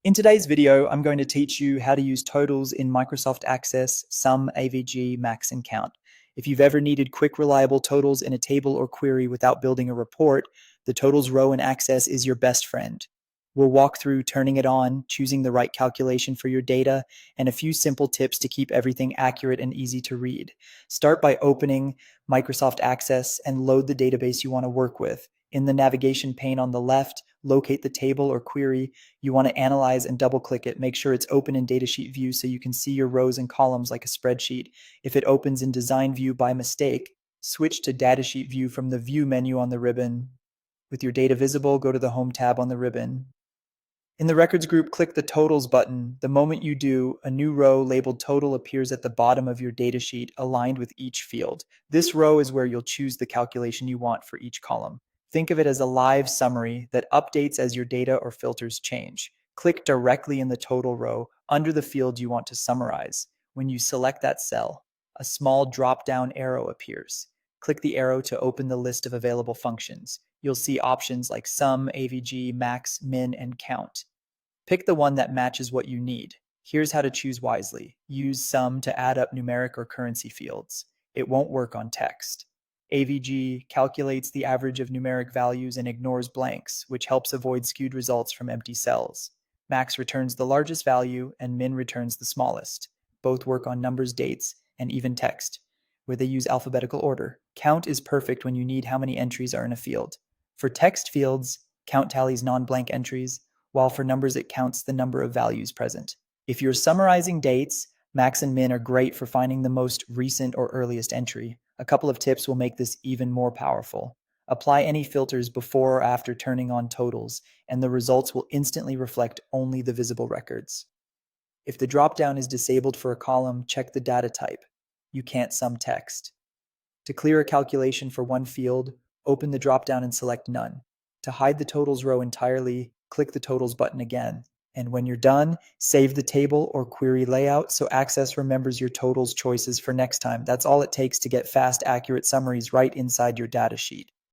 In today's video, I'm going to teach you how to use totals in Microsoft Access, sum, AVG, max, and count. If you've ever needed quick, reliable totals in a table or query without building a report, the totals row in Access is your best friend. We'll walk through turning it on, choosing the right calculation for your data, and a few simple tips to keep everything accurate and easy to read. Start by opening Microsoft Access and load the database you want to work with. In the navigation pane on the left, locate the table or query you want to analyze and double click it. Make sure it's open in datasheet view so you can see your rows and columns like a spreadsheet. If it opens in design view by mistake, switch to datasheet view from the view menu on the ribbon. With your data visible, go to the home tab on the ribbon. In the records group, click the totals button. The moment you do, a new row labeled total appears at the bottom of your datasheet, aligned with each field. This row is where you'll choose the calculation you want for each column. Think of it as a live summary that updates as your data or filters change. Click directly in the total row under the field you want to summarize. When you select that cell, a small drop-down arrow appears. Click the arrow to open the list of available functions. You'll see options like sum, AVG, max, min, and count. Pick the one that matches what you need. Here's how to choose wisely. Use sum to add up numeric or currency fields. It won't work on text. AVG calculates the average of numeric values and ignores blanks, which helps avoid skewed results from empty cells. Max returns the largest value and min returns the smallest. Both work on numbers, dates, and even text, where they use alphabetical order. Count is perfect when you need how many entries are in a field. For text fields, count tallies non-blank entries, while for numbers it counts the number of values present. If you're summarizing dates, max and min are great for finding the most recent or earliest entry. A couple of tips will make this even more powerful. Apply any filters before or after turning on totals, and the results will instantly reflect only the visible records. If the dropdown is disabled for a column, check the data type. You can't sum text. To clear a calculation for one field, open the dropdown and select None. To hide the totals row entirely, click the totals button again. And when you're done, save the table or query layout so Access remembers your totals choices for next time. That's all it takes to get fast, accurate summaries right inside your datasheet.